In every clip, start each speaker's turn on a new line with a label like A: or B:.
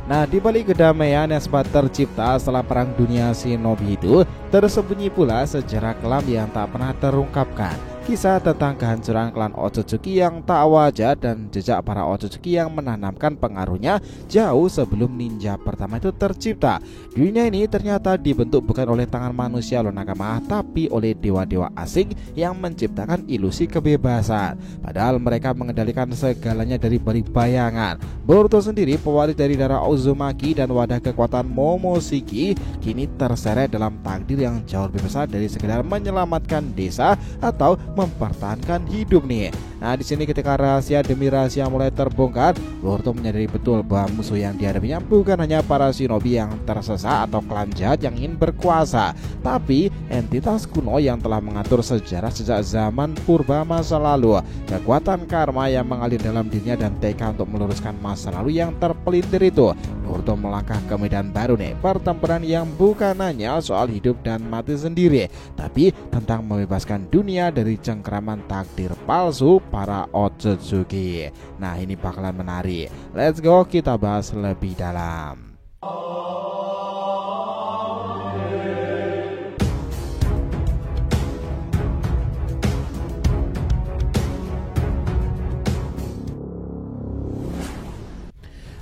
A: Nah, di balik kedamaian yang sempat tercipta setelah Perang Dunia Shinobi itu, tersembunyi pula sejarah kelam yang tak pernah terungkapkan. Kisah tentang kehancuran klan Otsutsuki yang tak wajar dan jejak para Otsutsuki yang menanamkan pengaruhnya jauh sebelum ninja pertama itu tercipta. Dunia ini ternyata dibentuk bukan oleh tangan manusia loh nakama, tapi oleh dewa-dewa asing yang menciptakan ilusi kebebasan. Padahal mereka mengendalikan segalanya dari balik bayangan. Boruto sendiri, pewaris dari darah Uzumaki dan wadah kekuatan Momoshiki, kini terseret dalam takdir yang jauh lebih besar dari sekedar menyelamatkan desa atau mempertahankan hidup nih. Nah, di sini ketika rahasia demi rahasia mulai terbongkar, Boruto menyadari betul bahwa musuh yang dihadapinya bukan hanya para shinobi yang tersesat atau klan jahat yang ingin berkuasa, tapi entitas kuno yang telah mengatur sejarah sejak zaman purba masa lalu. Kekuatan karma yang mengalir dalam dirinya dan tekad untuk meluruskan masa lalu yang terpelintir itu. Boruto melangkah ke medan baru nih, pertempuran yang bukan hanya soal hidup dan mati sendiri, tapi tentang membebaskan dunia dari cengkraman takdir palsu para Otsutsuki. Nah, ini bakalan menarik. Let's go, kita bahas lebih dalam.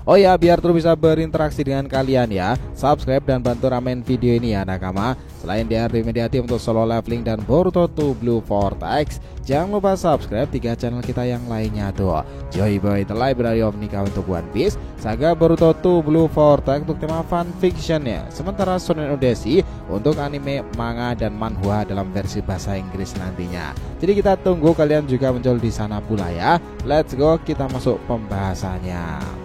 A: Oh ya, biar terus bisa berinteraksi dengan kalian ya, subscribe dan bantu ramen video ini ya nakama. Selain di Mediatif untuk solo leveling dan Boruto 2 Blue Vortex, jangan lupa subscribe 3 channel kita yang lainnya tuh: Joy Boy The Library of Nika untuk One Piece, Saga Boruto 2 Blue Vortex untuk tema fan fiction ya, sementara Shonen Odyssey untuk anime, manga, dan manhwa dalam versi bahasa Inggris nantinya. Jadi kita tunggu kalian juga muncul di sana pula ya. Let's go, kita masuk pembahasannya.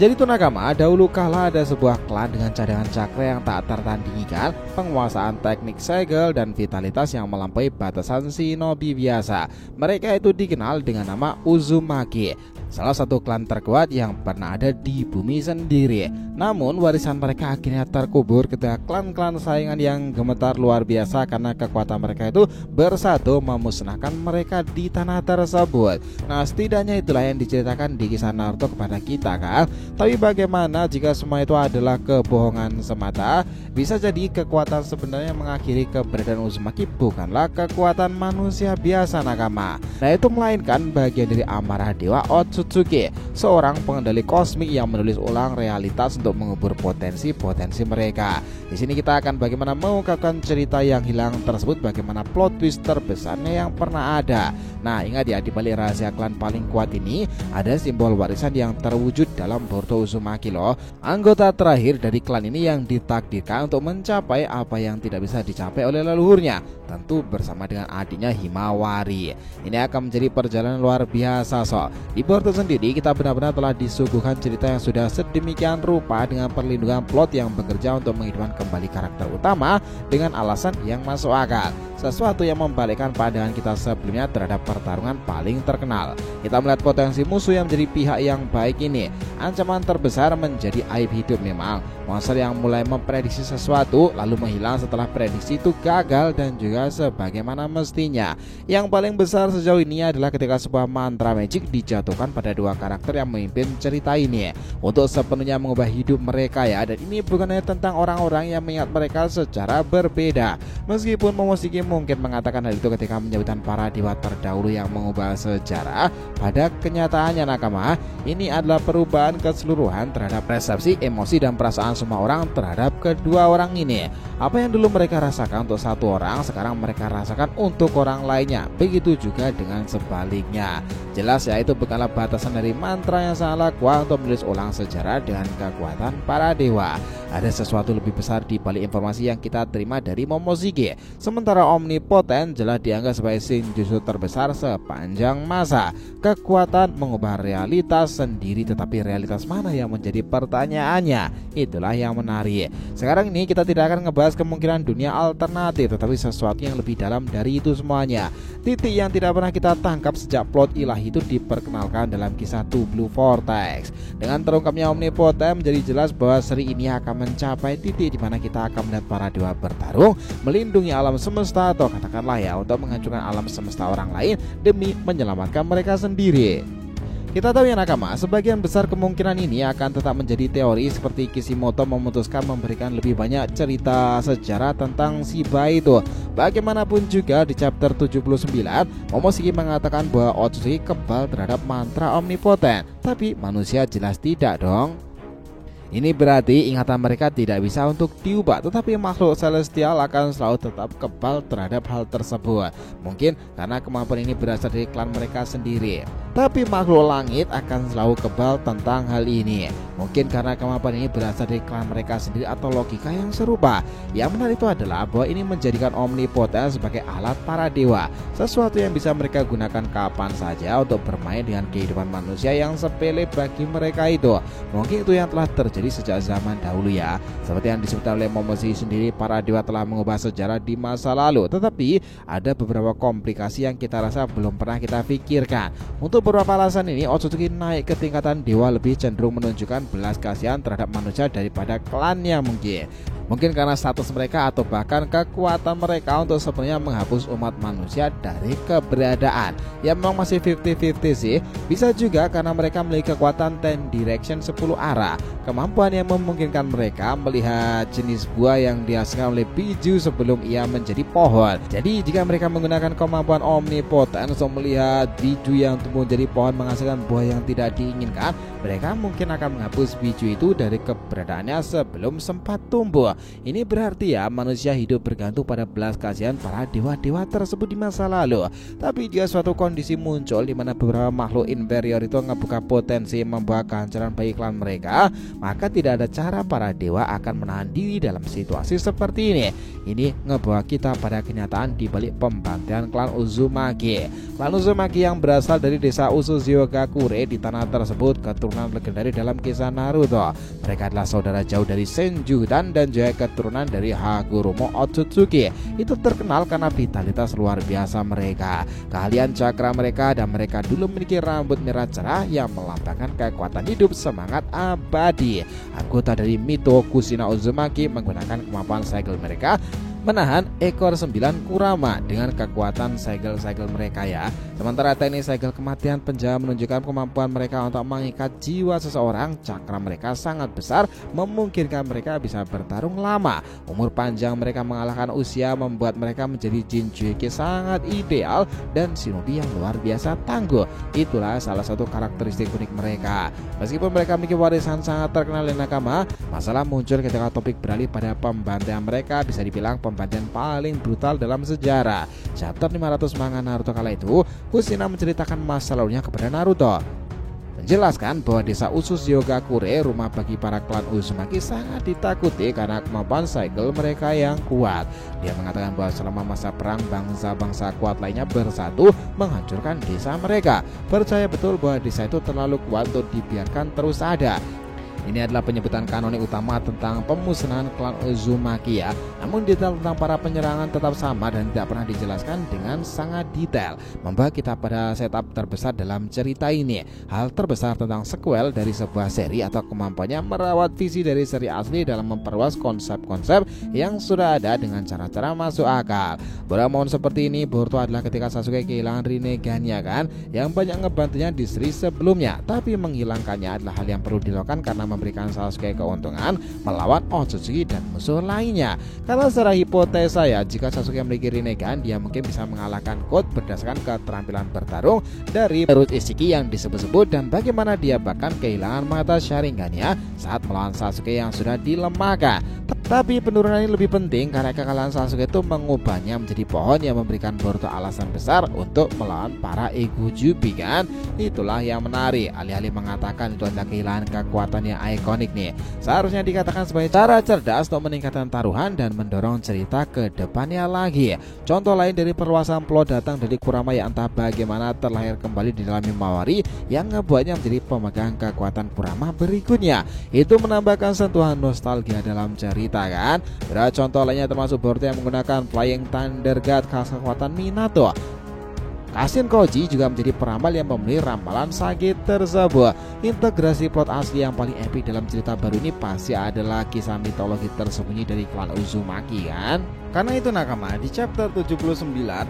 A: Jadi tuh nakama, dahulu kala ada sebuah klan dengan cadangan cakra yang tak tertandingikan, penguasaan teknik segel dan vitalitas yang melampaui batasan shinobi biasa. Mereka itu dikenal dengan nama Uzumaki, salah satu klan terkuat yang pernah ada di bumi sendiri. Namun warisan mereka akhirnya terkubur ketika klan-klan saingan yang gemetar luar biasa karena kekuatan mereka itu bersatu memusnahkan mereka di tanah tersebut. Nah, setidaknya itulah yang diceritakan di kisah Naruto kepada kita kan. Tapi bagaimana jika semua itu adalah kebohongan semata? Bisa jadi kekuatan sebenarnya mengakhiri keberadaan Uzumaki bukanlah kekuatan manusia biasa nakama. Nah, itu melainkan bagian dari amarah dewa Otsutsuki, seorang pengendali kosmik yang menulis ulang realitas untuk mengubur potensi-potensi mereka. Di sini kita akan bagaimana mengungkapkan cerita yang hilang tersebut, bagaimana plot twist terbesarnya yang pernah ada. Nah, ingat ya, di balik rahasia klan paling kuat ini ada simbol warisan yang terwujud dalam Boruto Uzumaki loh. Anggota terakhir dari klan ini yang ditakdirkan untuk mencapai apa yang tidak bisa dicapai oleh leluhurnya, tentu bersama dengan adiknya Himawari. Ini akan menjadi perjalanan luar biasa Di Boruto sendiri kita benar-benar telah disuguhkan cerita yang sudah sedemikian rupa dengan perlindungan plot yang bekerja untuk menghidupkan kembali karakter utama dengan alasan yang masuk akal, sesuatu yang membalikkan pandangan kita sebelumnya terhadap pertarungan paling terkenal. Kita melihat potensi musuh yang menjadi pihak yang baik ini. Ancaman terbesar menjadi aib hidup memang. Monster yang mulai memprediksi sesuatu lalu menghilang setelah prediksi itu gagal dan juga sebagaimana mestinya. Yang paling besar sejauh ini adalah ketika sebuah mantra magic dijatuhkan pada dua karakter yang memimpin cerita ini untuk sepenuhnya mengubah hidup mereka ya. Dan ini bukan hanya tentang orang-orang yang mengingat mereka secara berbeda. Meskipun Momoshiki mungkin mengatakan hal itu ketika menyebutkan para dewa terdahulu yang mengubah sejarah, pada kenyataannya nakama, ini adalah perubahan keseluruhan terhadap persepsi, emosi, dan perasaan semua orang terhadap kedua orang ini. Apa yang dulu mereka rasakan untuk satu orang, sekarang mereka rasakan untuk orang lainnya. Begitu juga dengan sebaliknya. Jelas ya, itu bukanlah batasan dari mantra yang sangat kuat untuk menulis ulang sejarah dengan kekuatan para dewa. Ada sesuatu lebih besar di balik informasi yang kita terima dari Momoshiki. Sementara omnipoten jelas dianggap sebagai shinjutsu terbesar sepanjang masa. Kekuatan mengubah realitas sendiri, tetapi realitas mana yang menjadi pertanyaannya? Itulah yang menarik. Sekarang ini kita tidak akan ngebahas kemungkinan dunia alternatif, tetapi sesuatu yang lebih dalam dari itu semuanya. Titik yang tidak pernah kita tangkap sejak plot ilahi itu diperkenalkan dalam kisah 2 Blue Vortex. Dengan terungkapnya omnipoten menjadi jelas bahwa seri ini akan mencapai titik di mana kita akan melihat para dewa bertarung melindungi alam semesta, atau katakanlah ya untuk menghancurkan alam semesta orang lain demi menyelamatkan mereka sendiri. Kita tahu ya nakama, sebagian besar kemungkinan ini akan tetap menjadi teori seperti Kishimoto memutuskan memberikan lebih banyak cerita sejarah tentang Shiba itu. Bagaimanapun juga di chapter 79, Momoshiki mengatakan bahwa Otsutsuki kebal terhadap mantra omnipoten, tapi manusia jelas tidak dong. Ini berarti ingatan mereka tidak bisa untuk diubah, tetapi makhluk celestial akan selalu tetap kebal terhadap hal tersebut. Mungkin karena kemampuan ini berasal dari klan mereka sendiri, tapi makhluk langit akan selalu kebal tentang hal ini. Mungkin karena kemampuan ini berasal dari klan mereka sendiri atau logika yang serupa. Yang menarik itu adalah bahwa ini menjadikan omnipoten sebagai alat para dewa, sesuatu yang bisa mereka gunakan kapan saja untuk bermain dengan kehidupan manusia yang sepele bagi mereka itu. Mungkin itu yang telah terjadi sejak zaman dahulu ya. Seperti yang disebutkan oleh Momoshiki sendiri, para dewa telah mengubah sejarah di masa lalu, tetapi ada beberapa komplikasi yang kita rasa belum pernah kita pikirkan. Untuk beberapa alasan ini, Otsutsuki naik ke tingkatan dewa lebih cenderung menunjukkan belas kasihan terhadap manusia daripada klannya mungkin. Mungkin karena status mereka atau bahkan kekuatan mereka untuk sebenarnya menghapus umat manusia dari keberadaan. Ya memang masih 50-50 sih. Bisa juga karena mereka memiliki kekuatan 10 direction 10 arah, kemampuan yang memungkinkan mereka melihat jenis buah yang dihasilkan oleh biju sebelum ia menjadi pohon. Jadi jika mereka menggunakan kemampuan omnipoten untuk melihat biju yang tumbuh menjadi pohon menghasilkan buah yang tidak diinginkan, mereka mungkin akan menghapus biju itu dari keberadaannya sebelum sempat tumbuh. Ini berarti ya manusia hidup bergantung pada belas kasihan para dewa-dewa tersebut di masa lalu. Tapi jika suatu kondisi muncul di mana beberapa makhluk inferior itu membuka potensi membawa kehancuran bagi klan mereka, maka tidak ada cara para dewa akan menahan diri dalam situasi seperti ini. Ini ngebawa kita pada kenyataan di balik pembantaian klan Uzumaki. Klan Uzumaki yang berasal dari desa Usuzyogakure di tanah tersebut keturunan legendaris dalam kisah Naruto. Mereka adalah saudara jauh dari Senjudan dan juga keturunan dari Hagurumo Otsutsuki. Itu terkenal karena vitalitas luar biasa mereka, keahlian cakra mereka, dan mereka dulu memiliki rambut merah cerah yang melambangkan kekuatan hidup semangat abadi. Anggota dari Mito Kushina Uzumaki menggunakan kemampuan segel mereka menahan ekor 9 Kurama dengan kekuatan segel-segel mereka ya. Sementara teknik segel kematian penjara menunjukkan kemampuan mereka untuk mengikat jiwa seseorang. Cakra mereka sangat besar, memungkinkan mereka bisa bertarung lama. Umur panjang mereka mengalahkan usia, membuat mereka menjadi Jinchuriki sangat ideal dan shinobi yang luar biasa tangguh. Itulah salah satu karakteristik unik mereka. Meskipun mereka memiliki warisan sangat terkenal di nakama, masalah muncul ketika topik beralih pada pembantaian mereka. Bisa dibilang pembantaian paling brutal dalam sejarah. Chapter 500 manga Naruto kala itu, Kushina menceritakan masa lalunya kepada Naruto, menjelaskan bahwa desa Usuzyogakure, rumah bagi para klan Uzumaki, sangat ditakuti karena kemampuan segel mereka yang kuat. Dia mengatakan bahwa selama masa perang, bangsa-bangsa kuat lainnya bersatu menghancurkan desa mereka. Percaya betul bahwa desa itu terlalu kuat untuk dibiarkan terus ada. Ini adalah penyebutan kanonik utama tentang pemusnahan klan Uzumaki ya. Namun detail tentang para penyerangan tetap sama dan tidak pernah dijelaskan dengan sangat detail, membawa kita pada setup terbesar dalam cerita ini. Hal terbesar tentang sequel dari sebuah seri atau kemampuannya merawat visi dari seri asli dalam memperluas konsep-konsep yang sudah ada dengan cara-cara masuk akal. Beramon seperti ini Boruto adalah ketika Sasuke kehilangan Rinnegan-nya kan, yang banyak ngebantunya di seri sebelumnya, tapi menghilangkannya adalah hal yang perlu dilakukan karena memberikan Sasuke keuntungan melawan Otsutsuki dan musuh lainnya. Karena secara hipotesa ya, jika Sasuke memiliki Rinnegan, dia mungkin bisa mengalahkan God berdasarkan keterampilan bertarung dari Perut Ishiki yang disebut-sebut, dan bagaimana dia bahkan kehilangan mata Sharingan-nya saat melawan Sasuke yang sudah dilemahkan. Tapi penurunan ini lebih penting karena kekalahan Sasuke itu mengubahnya menjadi pohon yang memberikan Boruto alasan besar untuk melawan para Egujubi kan. Itulah yang menarik. Alih-alih mengatakan itu adalah kehilangan kekuatan yang ikonik nih, seharusnya dikatakan sebagai cara cerdas untuk meningkatkan taruhan dan mendorong cerita ke depannya lagi. Contoh lain dari perluasan plot datang dari Kurama yang entah bagaimana terlahir kembali di dalam Himawari yang ngebuatnya menjadi pemegang kekuatan Kurama berikutnya. Itu menambahkan sentuhan nostalgia dalam cerita kan. Contoh lainnya termasuk Boruto yang menggunakan Flying Thunder God khas kekuatan Minato. Kashin Koji juga menjadi peramal yang memenuhi ramalan Sage tersebut. Integrasi plot asli yang paling epic dalam cerita baru ini pasti adalah kisah mitologi tersembunyi dari klan Uzumaki kan? Karena itu nakama, di chapter 79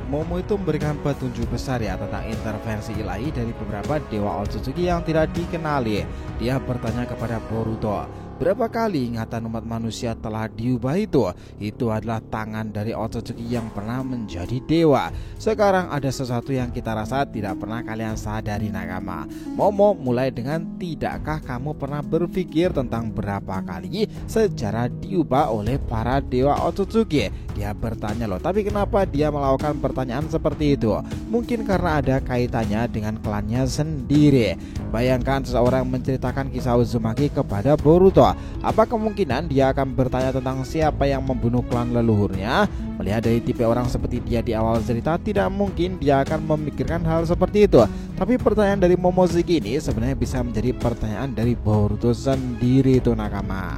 A: Momo itu memberikan petunjuk besar ya tentang intervensi ilahi dari beberapa dewa Otsutsuki yang tidak dikenali. Dia bertanya kepada Boruto, berapa kali ingatan umat manusia telah diubah itu? Itu adalah tangan dari Otsutsuki yang pernah menjadi dewa. Sekarang ada sesuatu yang kita rasa tidak pernah kalian sadari nakama. Momo mulai dengan, tidakkah kamu pernah berpikir tentang berapa kali sejarah diubah oleh para dewa Otsutsuki? Dia bertanya loh, tapi kenapa dia melakukan pertanyaan seperti itu? Mungkin karena ada kaitannya dengan klannya sendiri. Bayangkan seseorang menceritakan kisah Uzumaki kepada Boruto. Apa kemungkinan dia akan bertanya tentang siapa yang membunuh klan leluhurnya? Melihat dari tipe orang seperti dia di awal cerita, tidak mungkin dia akan memikirkan hal seperti itu. Tapi pertanyaan dari Momoshiki ini sebenarnya bisa menjadi pertanyaan dari Boruto sendiri tuh nakama.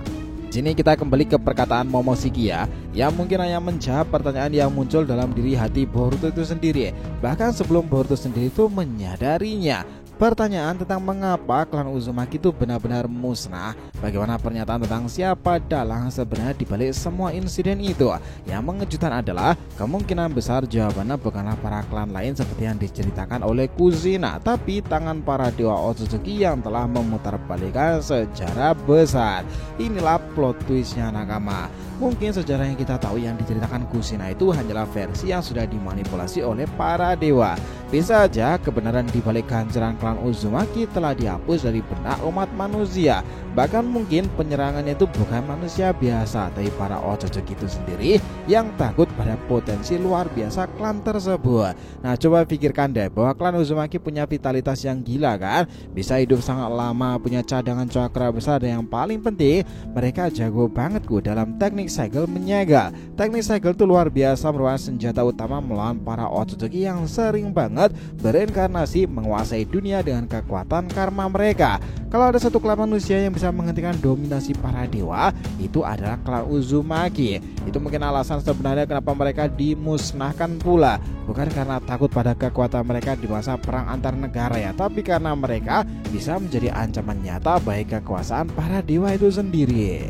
A: Sini kita kembali ke perkataan Momoshiki ya, yang mungkin hanya menjawab pertanyaan yang muncul dalam diri hati Boruto itu sendiri. Bahkan sebelum Boruto sendiri itu menyadarinya. Pertanyaan tentang mengapa klan Uzumaki itu benar-benar musnah. Bagaimana pernyataan tentang siapa dalang sebenarnya dibalik semua insiden itu. Yang mengejutkan adalah kemungkinan besar jawabannya bukanlah para klan lain seperti yang diceritakan oleh Kushina, tapi tangan para dewa Otsutsuki yang telah memutarbalikkan sejarah besar. Inilah plot twistnya nakama. Mungkin sejarah yang kita tahu yang diceritakan Kushina itu hanyalah versi yang sudah dimanipulasi oleh para dewa. Bisa saja kebenaran dibalik kehancuran klan Uzumaki telah dihapus dari benak umat manusia. Bahkan mungkin penyerangannya itu bukan manusia biasa, tapi para Otsutsuki itu sendiri yang takut pada potensi luar biasa klan tersebut. Nah, coba pikirkan deh bahwa klan Uzumaki punya vitalitas yang gila kan, bisa hidup sangat lama, punya cadangan cakra besar, dan yang paling penting mereka jago banget dalam teknik segel menyegel. Teknik segel itu luar biasa, merupakan senjata utama melawan para Otsutsuki yang sering banget bereinkarnasi menguasai dunia dengan kekuatan karma mereka. Kalau ada satu klan manusia yang bisa menghentikan dominasi para dewa, itu adalah klan Uzumaki. Itu mungkin alasan sebenarnya kenapa mereka dimusnahkan pula. Bukan karena takut pada kekuatan mereka di masa perang antar negara ya, tapi karena mereka bisa menjadi ancaman nyata bagi kekuasaan para dewa itu sendiri.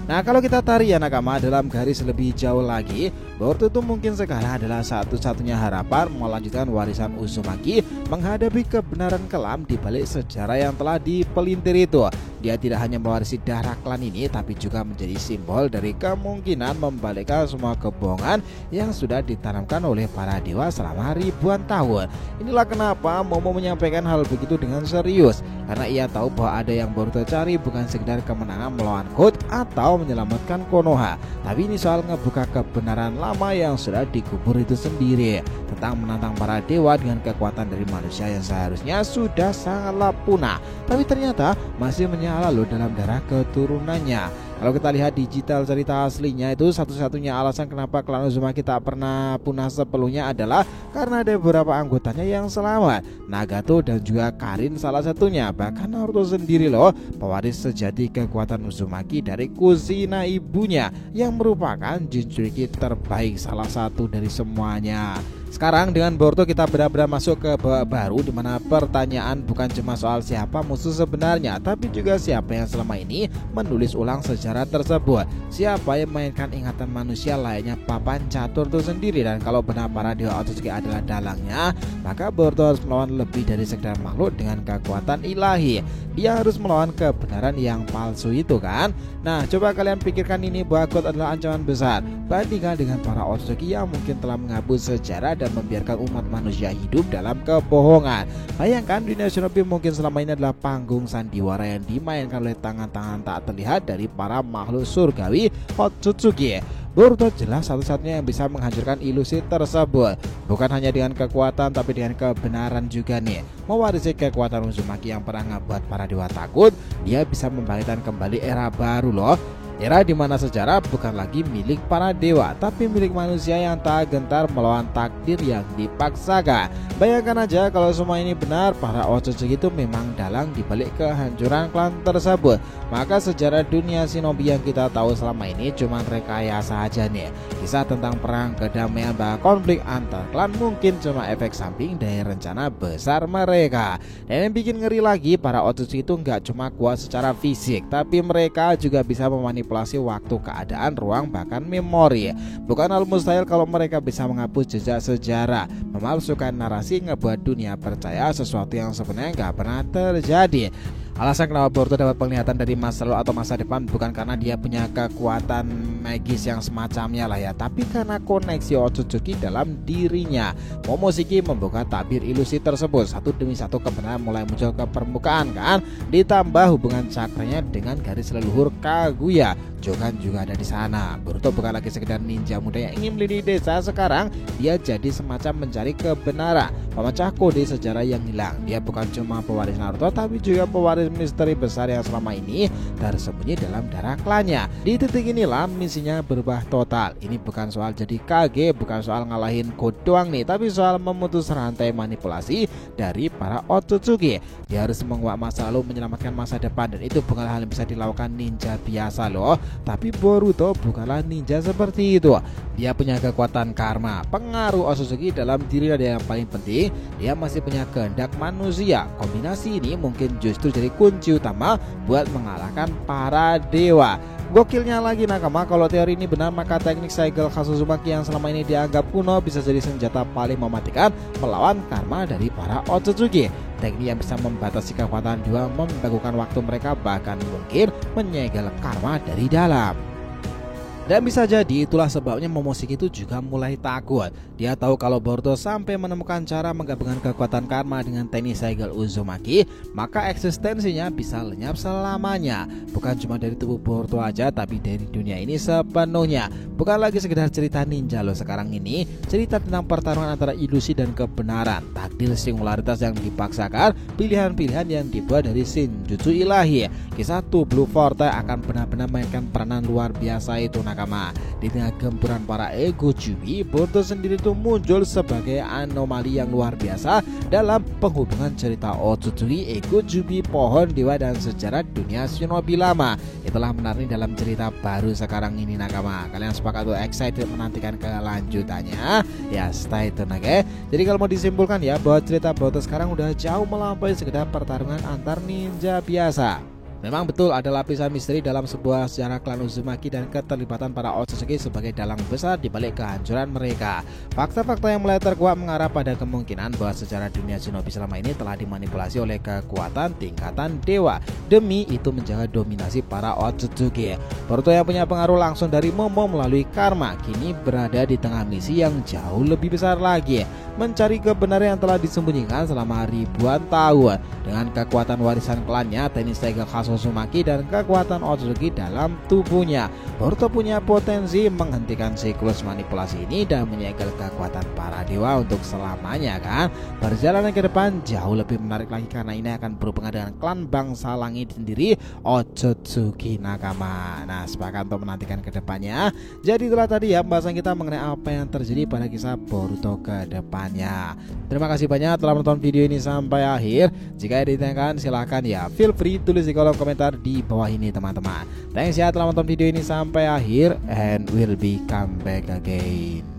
A: Nah, kalau kita tarik ya nakama dalam garis lebih jauh lagi, Boruto itu mungkin sekarang adalah satu-satunya harapan melanjutkan warisan Uzumaki menghadapi kebenaran kelam di balik sejarah yang telah dipelintir itu. Dia tidak hanya mewarisi darah klan ini, tapi juga menjadi simbol dari kemungkinan membalikkan semua kebohongan yang sudah ditanamkan oleh para dewa selama ribuan tahun. Inilah kenapa Momo menyampaikan hal begitu dengan serius, karena ia tahu bahwa ada yang Boruto cari bukan sekedar kemenangan melawan God atau menyelamatkan Konoha, tapi ini soal ngebuka kebenaran lama yang sudah dikubur itu sendiri, tentang menantang para dewa dengan kekuatan dari manusia yang seharusnya sudah sangatlah punah, tapi ternyata masih menyala loh dalam darah keturunannya. Kalau kita lihat digital cerita aslinya, itu satu-satunya alasan kenapa klan Uzumaki tak pernah punah sepenuhnya adalah karena ada beberapa anggotanya yang selamat. Nagato dan juga Karin salah satunya. Bahkan Naruto sendiri loh, pewaris sejati kekuatan Uzumaki dari Kushina ibunya, yang merupakan Jinchuriki terbaik salah satu dari semuanya. Sekarang dengan Boruto kita benar-benar masuk ke babak baru, di mana pertanyaan bukan cuma soal siapa musuh sebenarnya, tapi juga siapa yang selama ini menulis ulang sejarah tersebut. Siapa yang memainkan ingatan manusia layaknya papan catur itu sendiri. Dan kalau benar para dewa Otsutsuki adalah dalangnya, maka Boruto harus melawan lebih dari sekedar makhluk dengan kekuatan ilahi. Dia harus melawan kebenaran yang palsu itu kan. Nah, coba kalian pikirkan ini, bahwa God adalah ancaman besar. Bandingkan dengan para Otsutsuki yang mungkin telah menghapus sejarah dan membiarkan umat manusia hidup dalam kebohongan. Bayangkan dunia shinobi mungkin selama ini adalah panggung sandiwara yang dimainkan oleh tangan-tangan tak terlihat dari para makhluk surgawi Otsutsuki. Boruto jelas satu-satunya yang bisa menghancurkan ilusi tersebut. Bukan hanya dengan kekuatan, tapi dengan kebenaran juga nih. Mewarisi kekuatan Uzumaki yang pernah ngebuat para dewa takut, dia bisa membangkitkan kembali era baru loh. Era di mana sejarah bukan lagi milik para dewa, tapi milik manusia yang tak gentar melawan takdir yang dipaksakan. Bayangkan aja kalau semua ini benar, para Otsutsuki itu memang dalang dibalik kehancuran klan tersebut. Maka sejarah dunia shinobi yang kita tahu selama ini cuma rekayasa aja nih. Kisah tentang perang, kedamaian, bahkan konflik antar klan mungkin cuma efek samping dari rencana besar mereka. Dan yang bikin ngeri lagi, para Otsutsuki itu nggak cuma kuat secara fisik, tapi mereka juga bisa memanipulasi waktu, keadaan, ruang, bahkan memori. Bukan hal mustahil kalau mereka bisa menghapus jejak sejarah, memalsukan narasi, ngebuat dunia percaya sesuatu yang sebenarnya nggak pernah terjadi. Alasan kenapa Boruto dapat penglihatan dari masa lalu atau masa depan bukan karena dia punya kekuatan magis yang semacamnya lah ya, tapi karena koneksi Otsutsuki dalam dirinya. Momoshiki membuka tabir ilusi tersebut, satu demi satu kebenaran mulai muncul ke permukaan kan. Ditambah hubungan cakranya dengan garis leluhur Kaguya, Jogan juga ada di sana. Boruto bukan lagi sekedar ninja muda yang ingin melindungi desa, sekarang dia jadi semacam mencari kebenaran, pemecah kode sejarah yang hilang. Dia bukan cuma pewaris Naruto, tapi juga pewaris misteri besar yang selama ini tersembunyi dalam darah klannya. Di titik inilah misinya berubah total. Ini bukan soal jadi Kage, bukan soal ngalahin Code doang nih, tapi soal memutus rantai manipulasi dari para Otsutsuki. Dia harus mengubah masa lalu, menyelamatkan masa depan, dan itu bukan hal yang bisa dilakukan ninja biasa loh. Tapi Boruto bukanlah ninja seperti itu. Dia punya kekuatan karma, pengaruh Otsutsuki dalam diri, dan yang paling penting, dia masih punya kehendak manusia. Kombinasi ini mungkin justru jadi kunci utama buat mengalahkan para dewa. Gokilnya lagi nakama, kalau teori ini benar, maka teknik Saigel Kasuzumaki yang selama ini dianggap kuno bisa jadi senjata paling mematikan melawan karma dari para Otsutsuki. Teknik yang bisa membatasi kekuatan dewa, membekukan waktu mereka, bahkan mungkin menyegel karma dari dalam. Dan bisa jadi itulah sebabnya Momoshiki itu juga mulai takut. Dia tahu kalau Boruto sampai menemukan cara menggabungkan kekuatan karma dengan teknik Saigel Uzumaki, maka eksistensinya bisa lenyap selamanya. Bukan cuma dari tubuh Boruto aja, tapi dari dunia ini sepenuhnya. Bukan lagi sekedar cerita ninja loh sekarang ini, cerita tentang pertarungan antara ilusi dan kebenaran, takdir singularitas yang dipaksakan, pilihan-pilihan yang dibuat dari Shinjutsu ilahi. Kisah Two Blue Forte akan benar-benar mainkan peranan luar biasa itu nakama. Di tengah gempuran para ego Jubi, Boruto sendiri itu muncul sebagai anomali yang luar biasa dalam penghubungan cerita Otsutsuki, ego Jubi, pohon dewa, dan sejarah dunia shinobi lama. Itulah menarik dalam cerita baru sekarang ini nakama. Kalian sepakat atau excited menantikan kelanjutannya? Ya stay tune oke. Jadi kalau mau disimpulkan ya, bahwa cerita Boruto sekarang udah jauh melampaui sekedar pertarungan antar ninja biasa. Memang betul ada lapisan misteri dalam sebuah sejarah klan Uzumaki dan keterlibatan para Otsutsuki sebagai dalang besar di balik kehancuran mereka. Fakta-fakta yang mulai terkuak mengarah pada kemungkinan bahwa sejarah dunia shinobi selama ini telah dimanipulasi oleh kekuatan tingkatan dewa demi itu menjaga dominasi para Otsutsuki. Boruto yang punya pengaruh langsung dari Momo melalui karma kini berada di tengah misi yang jauh lebih besar lagi, mencari kebenaran yang telah disembunyikan selama ribuan tahun. Dengan kekuatan warisan klannya, teknik Saigel Kasuzumaki, dan kekuatan Otsutsuki dalam tubuhnya, Boruto punya potensi menghentikan siklus manipulasi ini dan menyegel kekuatan para dewa untuk selamanya kan. Perjalanan ke depan jauh lebih menarik lagi karena ini akan berhubungan dengan klan bangsa langit sendiri, Otsutsuki nakama. Nah, sepakat untuk menantikan ke depannya. Jadi itulah tadi ya pembahasan kita mengenai apa yang terjadi pada kisah Boruto ke depannya. Terima kasih banyak telah menonton video ini sampai akhir. Jika ada ditanyakan silahkan ya, feel free tulis di kolom komentar di bawah ini teman-teman. Thanks ya telah menonton video ini sampai akhir, and we'll be come back again.